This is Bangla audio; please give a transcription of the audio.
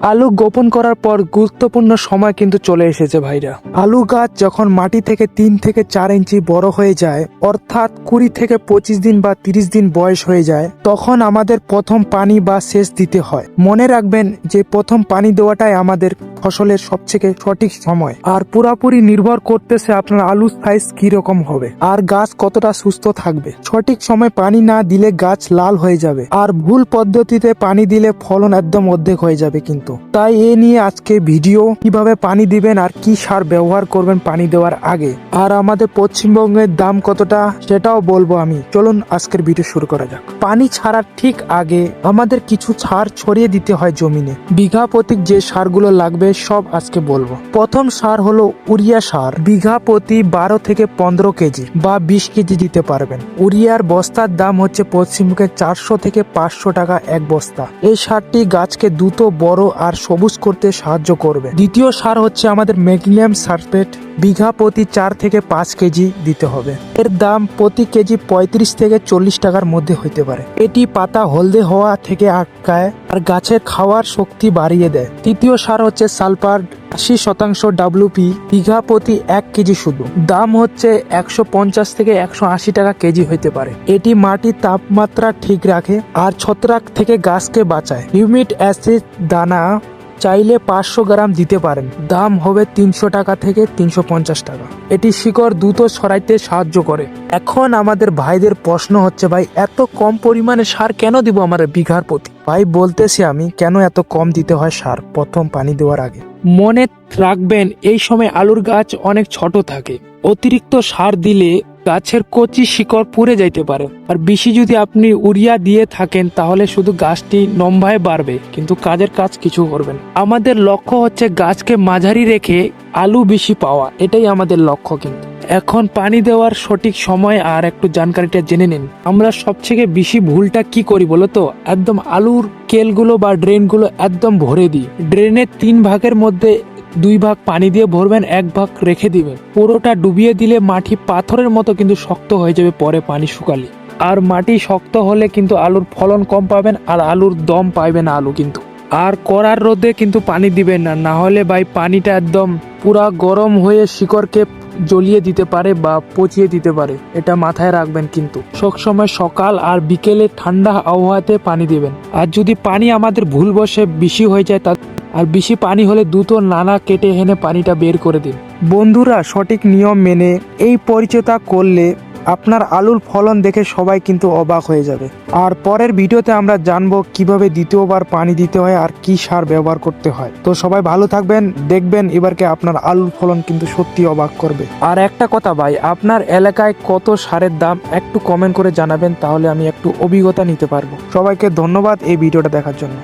আলু বপন করার পর গুরুত্বপূর্ণ সময় কিন্তু চলে এসেছে ভাইরা। আলু গাছ যখন মাটি থেকে 3 থেকে 4 ইঞ্চি বড় হয়ে যায়, অর্থাৎ 20 থেকে 25 দিন বা 30 দিন বয়স হয়ে যায়, তখন আমাদের প্রথম পানি বা সেচ দিতে হয়। মনে রাখবেন যে প্রথম পানি দেওয়াটাই আমাদের ফসলের সবথেকে সঠিক সময়, আর পুরাপুরি নির্ভর করতেছে আপনার আলুর সাইজ কিরকম হবে আর গাছ কতটা সুস্থ থাকবে। সঠিক সময় পানি না দিলে গাছ লাল হয়ে যাবে, আর ভুল পদ্ধতিতে পানি দিলে ফলন একদম অর্ধেক হয়ে যাবে কিন্তু। তাই এ নিয়ে আজকে ভিডিও, কিভাবে পানি দিবেন আর কি সার ব্যবহার করবেন পানি দেওয়ার আগে, আর আমাদের পশ্চিমবঙ্গের দাম কতটা সেটাও বলবো আমি। চলুন আজকের ভিডিও শুরু করা যাক। পানি ছাড়ার ঠিক আগে আমাদের কিছু সার ছড়িয়ে দিতে হয় জমিনে। বিঘা প্রতি যে সারগুলো লাগবে সব আজকে বলবো। প্রথম সার হলো উরিয়া সার। বিঘা প্রতি 12 থেকে 15 কেজি বা 20 কেজি দিতে পারবেন। উরিয়ার বস্তার দাম হচ্ছে পশ্চিমবঙ্গে 400 থেকে 500 টাকা এক বস্তা। এই সারটি গাছকে দ্রুত বড় আর সবুজ করতে সাহায্য করবে। দ্বিতীয় সার হচ্ছে আমাদের ম্যাগনেসিয়াম সালফেট। বিঘা প্রতি 4 থেকে 5 কেজি দিতে হবে। এর দাম প্রতি কেজি 35 থেকে 40 টাকার মধ্যে হইতে পারে। এটি পাতা হলদে হওয়া থেকে আটকায় আর গাছের খাওয়ার শক্তি বাড়িয়ে দেয়। তৃতীয় সার হচ্ছে সালফার 80% WP। বিঘা প্রতি 1 কেজি শুধু। দাম হচ্ছে 150 থেকে 180 টাকা কেজি হইতে পারে। এটি মাটির তাপমাত্রা ঠিক রাখে আর ছত্রাক থেকে গাছকে বাঁচায়। হিউমিক অ্যাসিড দানা চাইলে 500 গ্রাম দিতে পারেন। দাম হবে 300 টাকা থেকে 350 টাকা। এটি শিকড় দ্রুত ছড়াইতে সাহায্য করে। এখন আমাদের ভাইদের প্রশ্ন হচ্ছে, ভাই এত কম পরিমাণে সার কেন দিব আমার বিঘার প্রতি? ভাই বলতেছি আমি কেন এত কম দিতে হয় সার প্রথম পানি দেওয়ার আগে। মনে রাখবেন এই সময় আলুর গাছ অনেক ছোট থাকে। অতিরিক্ত সার দিলে গাছের কচি শিকড় পুড়ে যাইতে পারে। আর বেশি যদি আপনি উরিয়া দিয়ে থাকেন তাহলে শুধু গাছটি লম্বায় বাড়বে কিন্তু কাজের কাজ কিছু করবেন। আমাদের লক্ষ্য হচ্ছে গাছকে মাঝারি রেখে আলু বেশি পাওয়া, এটাই আমাদের লক্ষ্য। কিন্তু এখন পানি দেওয়ার সঠিক সময় আর একটু জানকারিটা জেনে নিন। আমরা সবথেকে বেশি ভুলটা কি করি বলতো? একদম আলুর কেলগুলো বা ড্রেনগুলো একদম ভরে দিই। ড্রেনের 3 ভাগের মধ্যে 2 ভাগ পানি দিয়ে ভরবেন, 1 ভাগ রেখে দিবেন। পুরোটা ডুবিয়ে দিলে মাটি পাথরের মতো কিন্তু শক্ত হয়ে যাবে পরে পানি শুকালে। আর মাটি শক্ত হলে কিন্তু আলুর ফলন কম পাবেন আর আলুর দম পাইবে না আলু কিন্তু। আর কড়ার রোদে কিন্তু পানি দিবেন না, না হলে ভাই পানিটা একদম পুরা গরম হয়ে শিকড়কে জ্বলিয়ে দিতে পারে বা পচিয়ে দিতে পারে। এটা মাথায় রাখবেন কিন্তু। সবসময় সকাল আর বিকেলে ঠান্ডা আবহাওয়াতে পানি দিবেন। আর যদি পানি আমাদের ভুলবশে বেশি হয়ে যায় আর বেশি পানি হলে দ্রুত নালা কেটে এনে পানিটা বের করে দিন। বন্ধুরা, সঠিক নিয়ম মেনে এই পরিচর্যা করলে আপনার আলুর ফলন দেখে সবাই কিন্তু অবাক হয়ে যাবে। আর পরের ভিডিওতে আমরা জানবো কিভাবে দ্বিতীয়বার পানি দিতে হয় আর কি সার ব্যবহার করতে হয়। তো সবাই ভালো থাকবেন, দেখবেন এবারকে আপনার আলুর ফলন কিন্তু সত্যি অবাক করবে। আর একটা কথা ভাই, আপনার এলাকায় কত সারের দাম একটু কমেন্ট করে জানাবেন, তাহলে আমি একটু অভিজ্ঞতা নিতে পারবো। সবাইকে ধন্যবাদ এই ভিডিওটা দেখার জন্য।